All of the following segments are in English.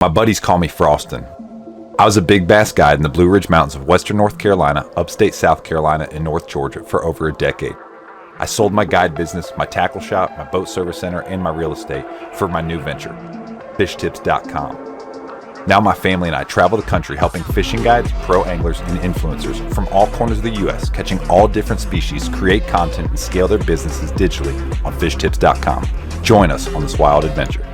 My buddies call me Frostin'. I was a big bass guide in the Blue Ridge Mountains of western North Carolina, upstate South Carolina, and North Georgia for over a decade. I sold my guide business, my tackle shop, my boat service center, and my real estate for my new venture, fishtips.com. Now my family and I travel the country helping fishing guides, pro anglers, and influencers from all corners of the U.S. catching all different species, create content, and scale their businesses digitally on fishtips.com. Join us on this wild adventure.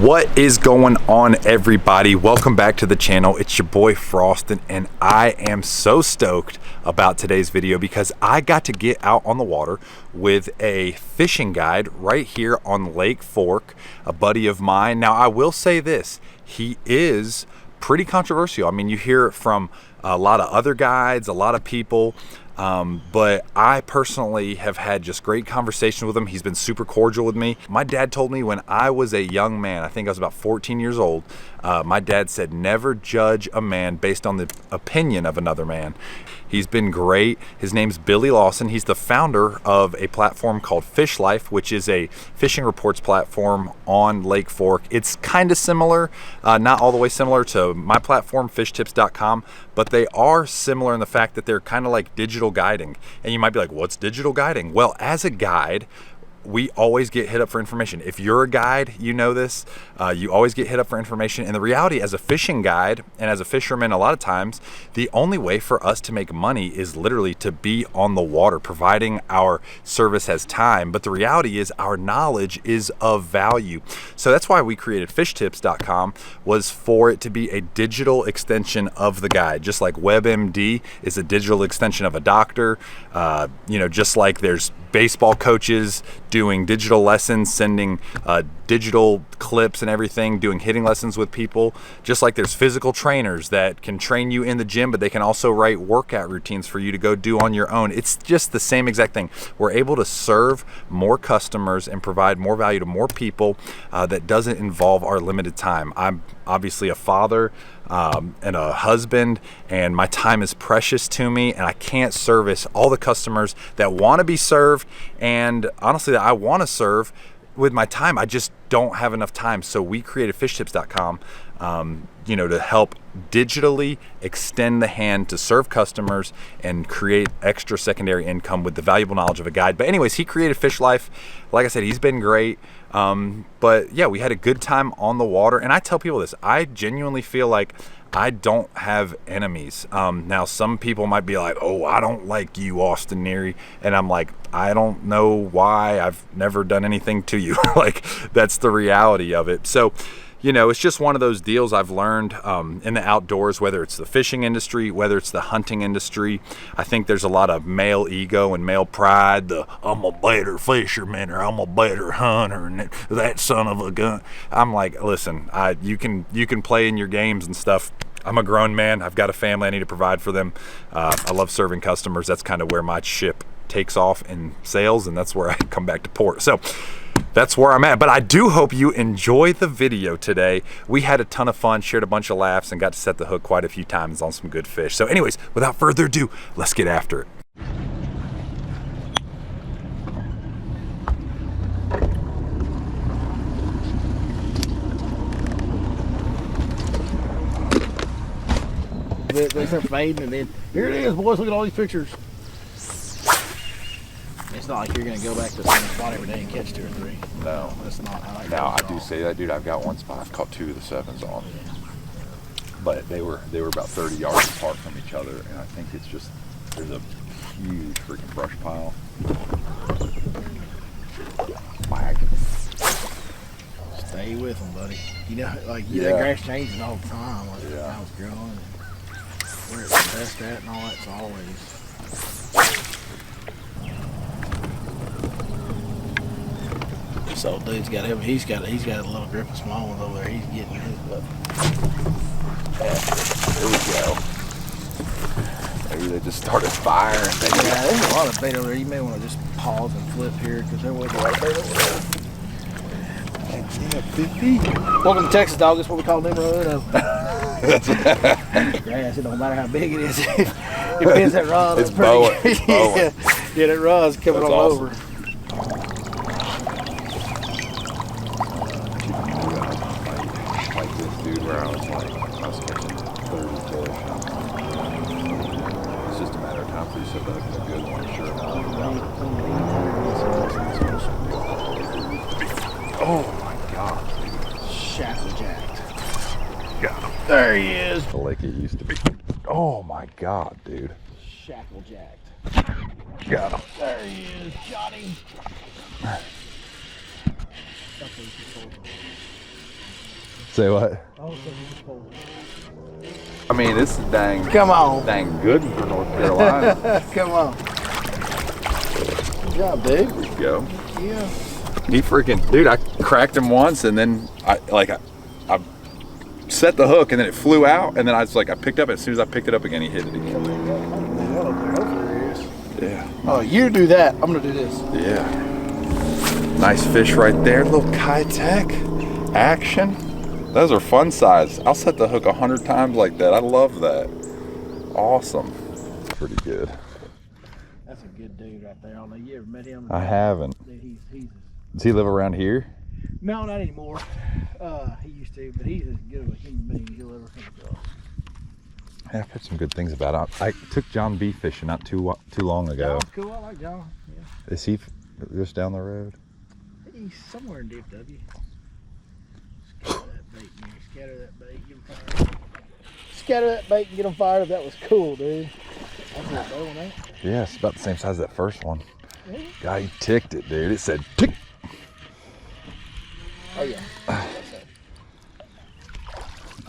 What is going on, everybody? Welcome back to the channel. It's your boy Frostin', and I am so stoked about today's video because I got to get out on the water with a fishing guide right here on Lake Fork, a buddy of mine. Now, I will say this, he is pretty controversial. I mean, you hear it from a lot of other guides, a lot of people, but I personally have had just great conversations with him. He's been super cordial with me. My dad told me when I was a young man, I think I was about 14 years old, my dad said, never judge a man based on the opinion of another man. He's been great. His name's Billy Lawson. He's the founder of a platform called Fish Life, which is a fishing reports platform on Lake Fork. It's kind of similar, not all the way similar to my platform, fishtips.com, but they are similar in the fact that they're kind of like digital guiding. And you might be like, what's digital guiding? Well, as a guide, we always get hit up for information. If you're a guide, you know this, you always get hit up for information. And the reality, as a fishing guide and as a fisherman, a lot of times, the only way for us to make money is literally to be on the water, providing our service as time. But the reality is our knowledge is of value. So that's why we created fishtips.com, was for it to be a digital extension of the guide. Just like WebMD is a digital extension of a doctor, just like there's baseball coaches doing digital lessons, sending digital clips and everything, doing hitting lessons with people. Just like there's physical trainers that can train you in the gym, but they can also write workout routines for you to go do on your own. It's just the same exact thing. We're able to serve more customers and provide more value to more people that doesn't involve our limited time. I'm obviously a father and a husband, and my time is precious to me, and I can't service all the customers that want to be served, and honestly that I want to serve with my time. I just don't have enough time. So we created fishtips.com to help digitally extend the hand to serve customers and create extra secondary income with the valuable knowledge of a guide. But anyways, he created Fish Life. Like I said, he's been great. But yeah, we had a good time on the water. And I tell people this, I genuinely feel like I don't have enemies. Now, some people might be like, oh, I don't like you, Austin Neary. And I'm like, I don't know why. I've never done anything to you. Like, that's the reality of it. So, it's just one of those deals I've learned in the outdoors, whether it's the fishing industry, whether it's the hunting industry. I think there's a lot of male ego and male pride. I'm a better fisherman, or I'm a better hunter, and that son of a gun. I'm like, listen, you can play in your games and stuff. I'm a grown man. I've got a family. I need to provide for them. I love serving customers. That's kind of where my ship takes off and sails, and that's where I come back to port. So that's where I'm at. But I do hope you enjoy the video today. We had a ton of fun, shared a bunch of laughs, and got to set the hook quite a few times on some good fish. So anyways, without further ado, let's get after it. They start fading, and then here it is, boys. Look at all these pictures. It's not like you're going to go back to the same spot every day and catch 2 or 3. No, that's not how it now I goes do say that, dude. I've got one spot I've caught 2 of the 7s on, but they were about 30 yards apart from each other, and I think it's just there's a huge freaking brush pile. Whack. Stay with them, buddy. That grass changes all the time. How it's growing, where it's best at, and all that's always. This old dude's got him. He's got a little grip of small ones over there. He's getting his butt. There we go. Maybe they just started firing. Yeah, there's a lot of bait over there. You may want to just pause and flip here because there was a lot of bait over there. Yeah, 50. Welcome to Texas, dog. That's what we call them. Grass. It don't matter how big it is. It bends that rod. It's bowing. Yeah, that rod's coming all awesome. over. Like where I was catching 30 fish. It's just a matter of time before you set that up a good one, sure enough. Oh my God, dude. Shackle jacked. Got him. There he is. The lake it used to be. Oh my God, dude. Shackle jacked. Got him. There he is. Got him. Say what? I mean, this is dang good for North Carolina. Come on. Good job, dude. There you go. Yeah. He freaking, dude, I cracked him once and then I set the hook and then it flew out and then I picked up it. As soon as I picked it up again, he hit it again. Yeah. Oh, you do that. I'm gonna do this. Yeah. Nice fish right there. Little Kai-Tech action. Those are fun size. I'll set the hook 100 times like that. I love that. Awesome. Pretty good. That's a good dude right there. I don't know, you ever met him? I haven't. Dude, Does he live around here? no, not anymore. He used to, but he's as good of a human being as you'll ever come across. Yeah, I've heard some good things about him. I took John B fishing not too long ago. John's cool. I like John. Yeah. Is he just down the road? He's somewhere in DFW. Scatter that bait, man. Scatter that bait, get him fired. Scatter that bait and get him fired. That was cool, dude. That's a little one, ain't it? Yeah, it's about the same size as that first one. Really? Guy ticked it, dude. It said tick. Oh yeah.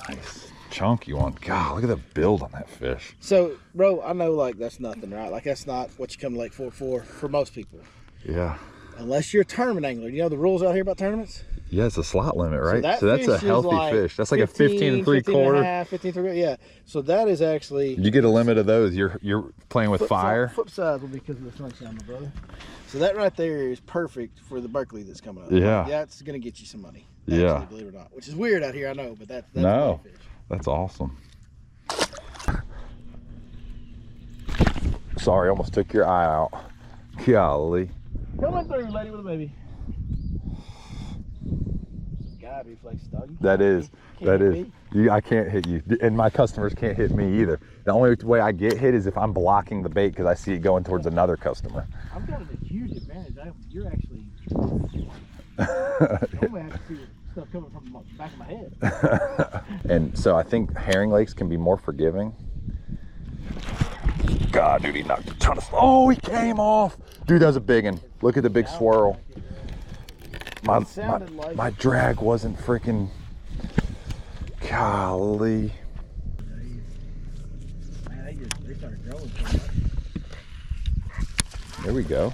Nice. Chunky one. God, look at the build on that fish. So, bro, I know that's nothing, right? That's not what you come to Lake Fort for most people. Yeah. Unless you're a tournament angler. You know the rules out here about tournaments? Yeah, it's a slot limit, right? So that's a healthy fish. That's like 15 a 15 a 3/4. 15 3/4, yeah. So that is actually... You get a limit of those. You're playing with fire. Flip side will be because of the sunshine, my brother. So that right there is perfect for the Berkeley that's coming up. Yeah. That's going to get you some money. Yeah. Actually, believe it or not. Which is weird out here, I know, but that's no, a fish. that's awesome. Sorry, almost took your eye out. Golly. Coming through, lady with a baby. God, reflex doggy. That is. Can't hit me. I can't hit you, and my customers can't hit me either. The only way I get hit is if I'm blocking the bait because I see it going towards another customer. I've got a huge advantage. You're actually. Normally I have to see stuff coming from the back of my head. And so I think herring lakes can be more forgiving. God, dude, he knocked a ton of. Oh, he came off. Dude, that was a big one. Look at the big swirl. My drag wasn't freaking. Golly. Man, they started growing. There we go.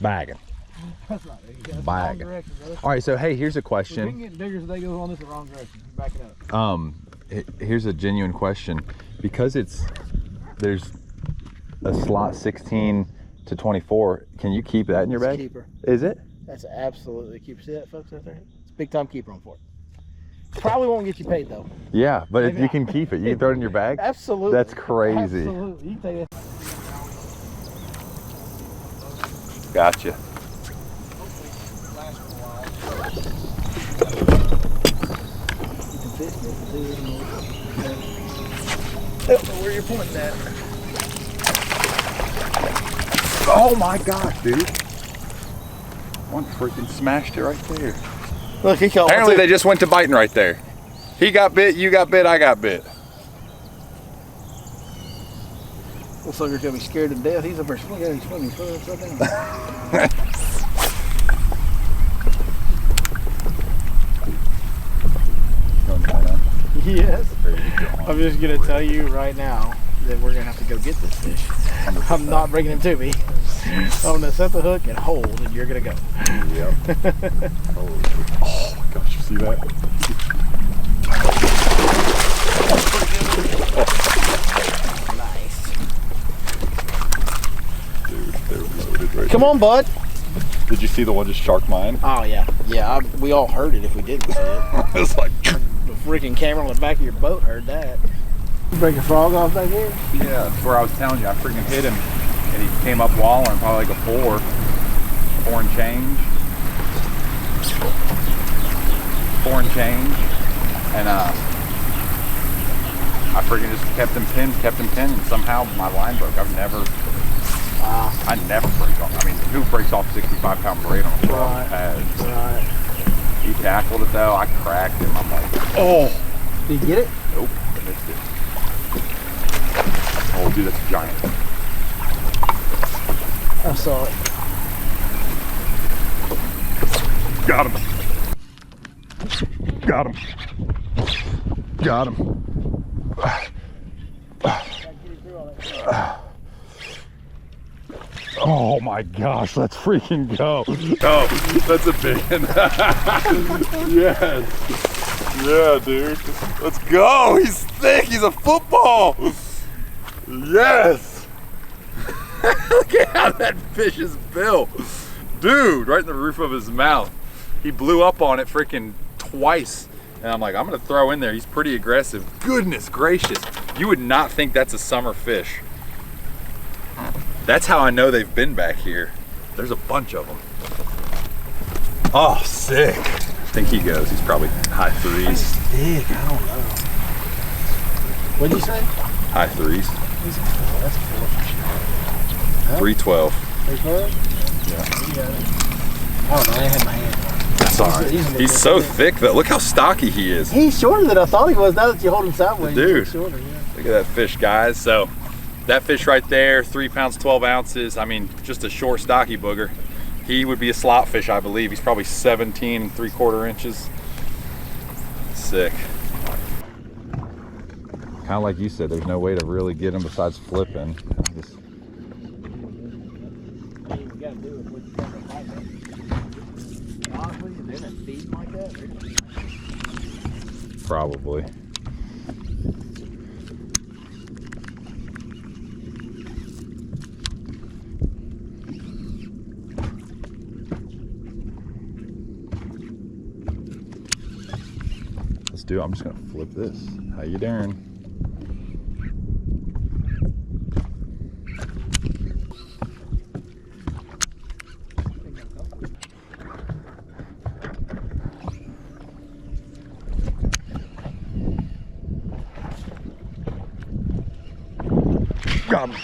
Bagging. That's not there. That's Bagging. the wrong direction, brother. All right, so hey, here's a If we question. can get bigger as they go on this, the wrong direction. Back it up. Here's a genuine question. Because there's a slot 16 to 24, can you keep that in your It's a bag? keeper. Is it? That's absolutely keeper. See that, folks, out there? It's a big time keeper on for it. Probably won't get you paid though. Yeah, but if Maybe you not. can keep it, you can throw it in your bag. Absolutely. That's crazy. Absolutely. You can take that. Gotcha. I don't know where you're pointing at. Oh my gosh, dude. One freaking smashed it right there. Look, he caught. Apparently they just went to biting right there. He got bit, you got bit, I got bit. Little sucker's gonna be scared to death. He's up there swimming. He's swimming upside down. Yes. I'm just gonna tell you right now that we're gonna have to go get this fish. 100%. I'm not bringing him to me. I'm gonna set the hook and hold, and you're gonna go. Yep. Oh my gosh, you see that? Nice. Dude, they're loaded right Come on, bud. Did you see the one just shark mine? Oh yeah, yeah. We all heard it if we didn't see it. It's like. The freaking camera on the back of your boat heard that. You break a frog off back here? Yeah, that's where I was telling you. I freaking hit him, and he came up wallering, probably like a 4 and change. 4 and change, and I freaking just kept him pinned, and somehow my line broke. I never break off. I mean, who breaks off 65-pound braid on a pad? Right. He tackled it though. I cracked him. I'm like, oh. Did you get it? Nope, I missed it. Oh, dude, that's a giant. I saw it. Got him. Got him. Got him. Oh my gosh, let's freaking go. Oh, that's a big one. Yes. Yeah, dude. Let's go. He's thick. He's a football. Yes. Look at how that fish is built. Dude, right in the roof of his mouth. He blew up on it freaking twice. And I'm like, I'm gonna throw in there. He's pretty aggressive. Goodness gracious. You would not think that's a summer fish. That's how I know they've been back here. There's a bunch of them. Oh, sick. I think he goes. He's probably high 3s. That's big. I don't know. What'd you say? High 3s. That's cool. 312. 312? Yeah. I don't know. I didn't have my hand on it. That's all right. He's so thick though. Look how stocky he is. He's shorter than I thought he was. Now that you hold him sideways, Dude, he's shorter, yeah. Look at that fish, guys. So that fish right there, 3 pounds, 12 ounces. I mean, just a short, stocky booger. He would be a slot fish, I believe. He's probably 17 3/4 inches. Sick. Kind of like you said, there's no way to really get him besides flipping. Just... Probably. Let's do it. I'm just gonna flip this. How you doing? Got him.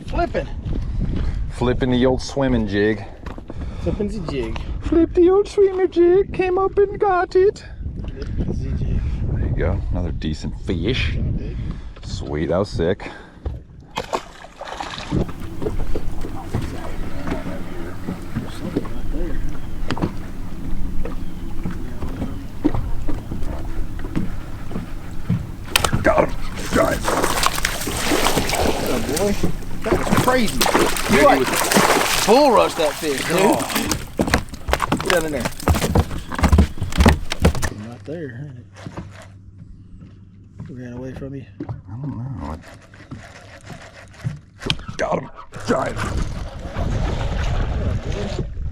Flipping. Flipping the old swimming jig. Flipping the jig. Flip the old swimmer jig. Came up and got it. Flipping the jig. There you go. Another decent fish. Sweet. That was sick. Got him. Giant. Oh boy. That was crazy. You like bull rush that fish, dude. Oh. Get down in there. Right there, ain't it? Ran away from you. I don't know. Got him. Giant.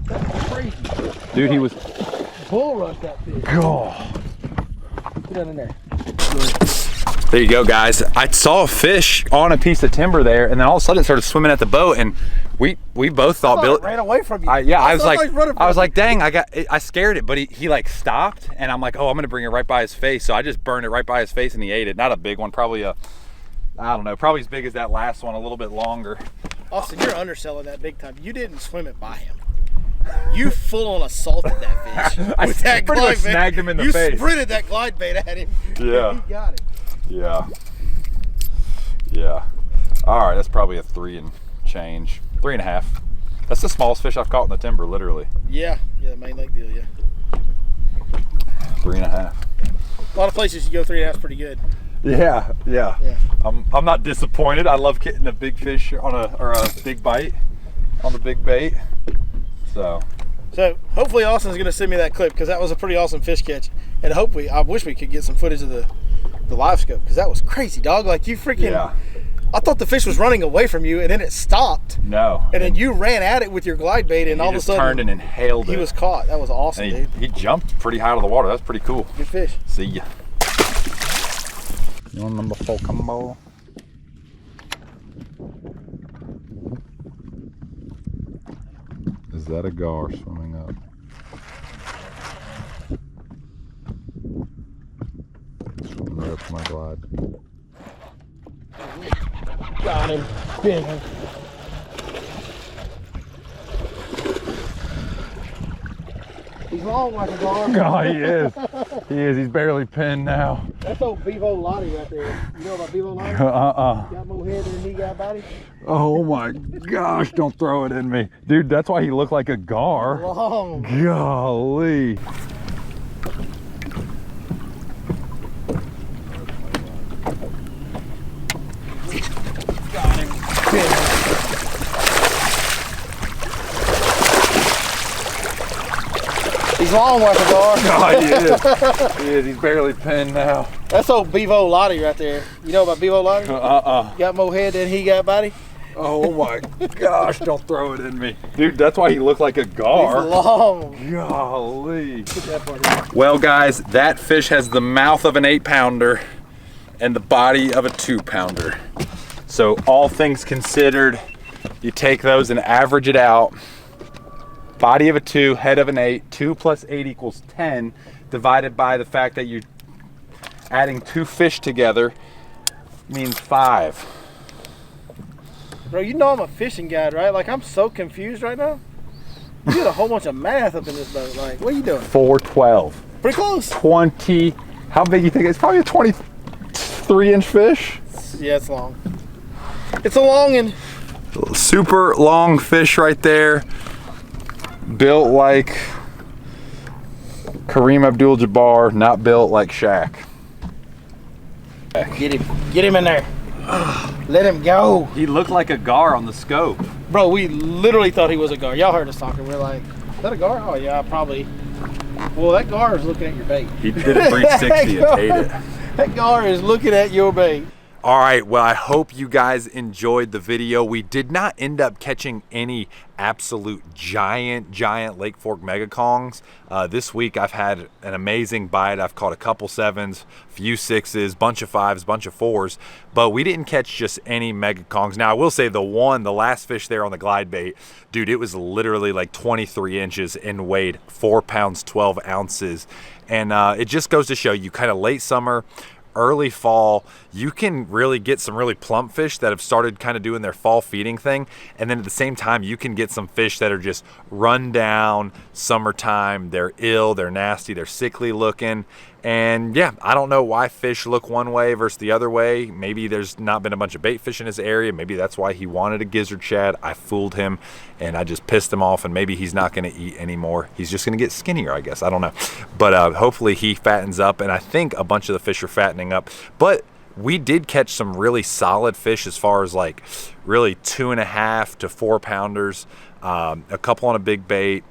That was crazy. Dude, he was. Bull rush that fish. God. Get down in there. There you go, guys. I saw a fish on a piece of timber there, and then all of a sudden it started swimming at the boat, and we both thought Billy ran away from you. I was like, dang, I scared it, but he like stopped, and I'm like, oh, I'm gonna bring it right by his face, so I just burned it right by his face, and he ate it. Not a big one, probably I don't know, probably as big as that last one, a little bit longer. Austin, you're underselling that big time. You didn't swim it by him. You full on assaulted that fish. I pretty much snagged him in the face. You sprinted that glide bait at him. Yeah. He got it. Yeah. Yeah. All right, that's probably a 3 and change. 3.5. That's the smallest fish I've caught in the timber, literally. Yeah, the main lake deal, yeah. 3.5. A lot of places you go 3.5 is pretty good. Yeah. I'm not disappointed. I love getting a big fish on a big bite on the big bait. So hopefully Austin's gonna send me that clip, because that was a pretty awesome fish catch. And hopefully, I wish we could get some footage of the live scope, because that was crazy, dog. Like, you freaking, yeah. I thought the fish was running away from you, and then it stopped. No. And then you ran at it with your glide bait, and all of a sudden turned and inhaled it. He was caught. That was awesome, dude. He jumped pretty high out of the water. That's pretty cool. Good fish. See ya. You want number 4 combo? Is that a gar swimming up? Swimming right up to my glide. Got him. Big one. He's long like a gar. Oh, he is. He is. He's barely pinned now. That's old Bevo Lottie right there. You know about Bevo Lottie? Got more head than he got body. Oh my gosh, don't throw it in me. Dude, that's why he looked like a gar. Long. Golly. Got him. Big one. He's long like a gar. Oh, he is. He is. He's barely pinned now. That's old Bevo Lottie right there. You know about Bevo Lottie? Got more head than he got body. Oh my gosh, don't throw it in me. Dude, that's why he looked like a gar. He's long. Golly. Put that part in. Well guys, that fish has the mouth of an 8-pounder and the body of a 2-pounder. So all things considered, you take those and average it out. Body of a 2, head of an 8, 2 plus 8 equals 10, divided by the fact that you're adding 2 fish together means 5. Bro, you know I'm a fishing guide, right? Like, I'm so confused right now. You did a whole bunch of math up in this boat. Like, what are you doing? 412. Pretty close. 20, how big you think? It's probably a 23-inch fish. Yeah, it's long. It's a longin'. Super long fish right there. Built like Kareem Abdul-Jabbar, not built like Shaq. Get him in there. Let him go. He looked like a gar on the scope. Bro, we literally thought he was a gar. Y'all heard us talking. We're like, is that a gar? Oh, yeah, probably. Well, that gar is looking at your bait. He didn't breach 60 and ate it. That gar is looking at your bait. All right, well, I hope you guys enjoyed the video. We did not end up catching any absolute giant Lake Fork mega kongs. This week I've had an amazing bite. I've caught a couple 7s, few 6s, bunch of 5s, bunch of 4s, but we didn't catch just any mega kongs. Now I will say the last fish there on the glide bait, dude, it was literally like 23 inches and weighed 4 pounds, 12 ounces. And it just goes to show you kind of late summer, early fall, you can really get some really plump fish that have started kind of doing their fall feeding thing, and then at the same time you can get some fish that are just run down summertime. They're ill, they're nasty, they're sickly looking. And yeah, I don't know why fish look one way versus the other way. Maybe there's not been a bunch of bait fish in his area. Maybe that's why he wanted a gizzard shad. I fooled him and I just pissed him off, and maybe he's not going to eat anymore. He's just going to get skinnier, I guess. I don't know. But hopefully he fattens up, and I think a bunch of the fish are fattening up. But we did catch some really solid fish as far as like really 2.5 to 4 pounders, a couple on a big bait,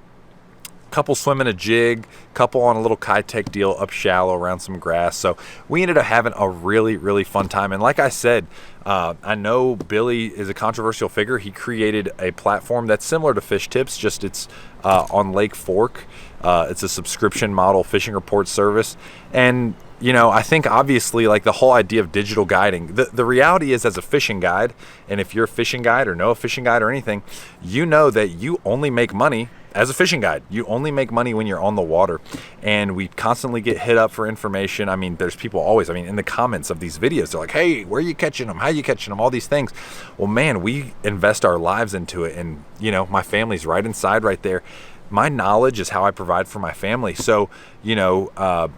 couple swimming a jig, couple on a little kitech deal up shallow around some grass. So we ended up having a really fun time. And like I said, I know Billy is a controversial figure. He created a platform that's similar to Fish Tips, just it's on Lake Fork. It's a subscription model fishing report service. And you know, I think obviously like the whole idea of digital guiding, the reality is, as a fishing guide, and if you're a fishing guide or know a fishing guide or anything, you know that you only make money as a fishing guide. You only make money when you're on the water. And we constantly get hit up for information. I mean, there's people always, I mean, in the comments of these videos, they're like, hey, where are you catching them? How are you catching them? All these things. Well, man, we invest our lives into it. And, you know, my family's right inside right there. My knowledge is how I provide for my family. So, you know,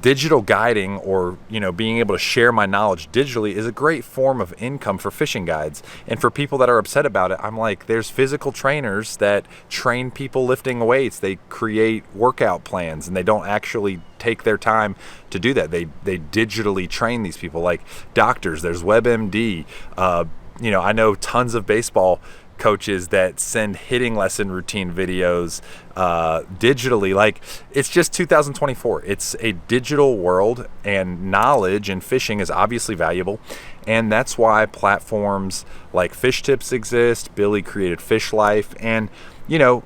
digital guiding, or you know, being able to share my knowledge digitally, is a great form of income for fishing guides. And for people that are upset about it, I'm like, there's physical trainers that train people lifting weights. They create workout plans, and they don't actually take their time to do that. They digitally train these people, like doctors. There's WebMD. You know, I know tons of baseball coaches that send hitting lesson routine videos digitally. Like, it's just 2024. It's a digital world, and knowledge in fishing is obviously valuable, and that's why platforms like Fish Tips exist. Billy created Fish Life, and you know,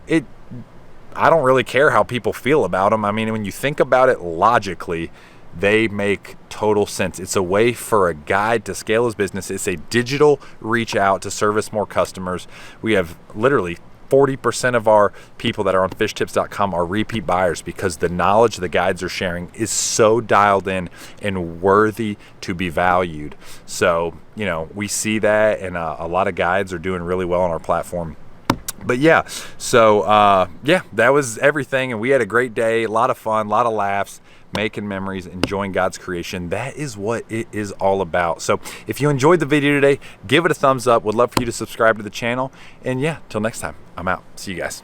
I don't really care how people feel about them. I mean, when you think about it logically, they make total sense. It's a way for a guide to scale his business. It's a digital reach out to service more customers. We have literally 40% of our people that are on fishtips.com are repeat buyers because the knowledge the guides are sharing is so dialed in and worthy to be valued. So, you know, we see that, and a lot of guides are doing really well on our platform. But yeah, so yeah, that was everything, and we had a great day, a lot of fun, a lot of laughs, making memories, enjoying God's creation. That is what it is all about. So if you enjoyed the video today, give it a thumbs up. Would love for you to subscribe to the channel. And yeah, till next time, I'm out. See you guys.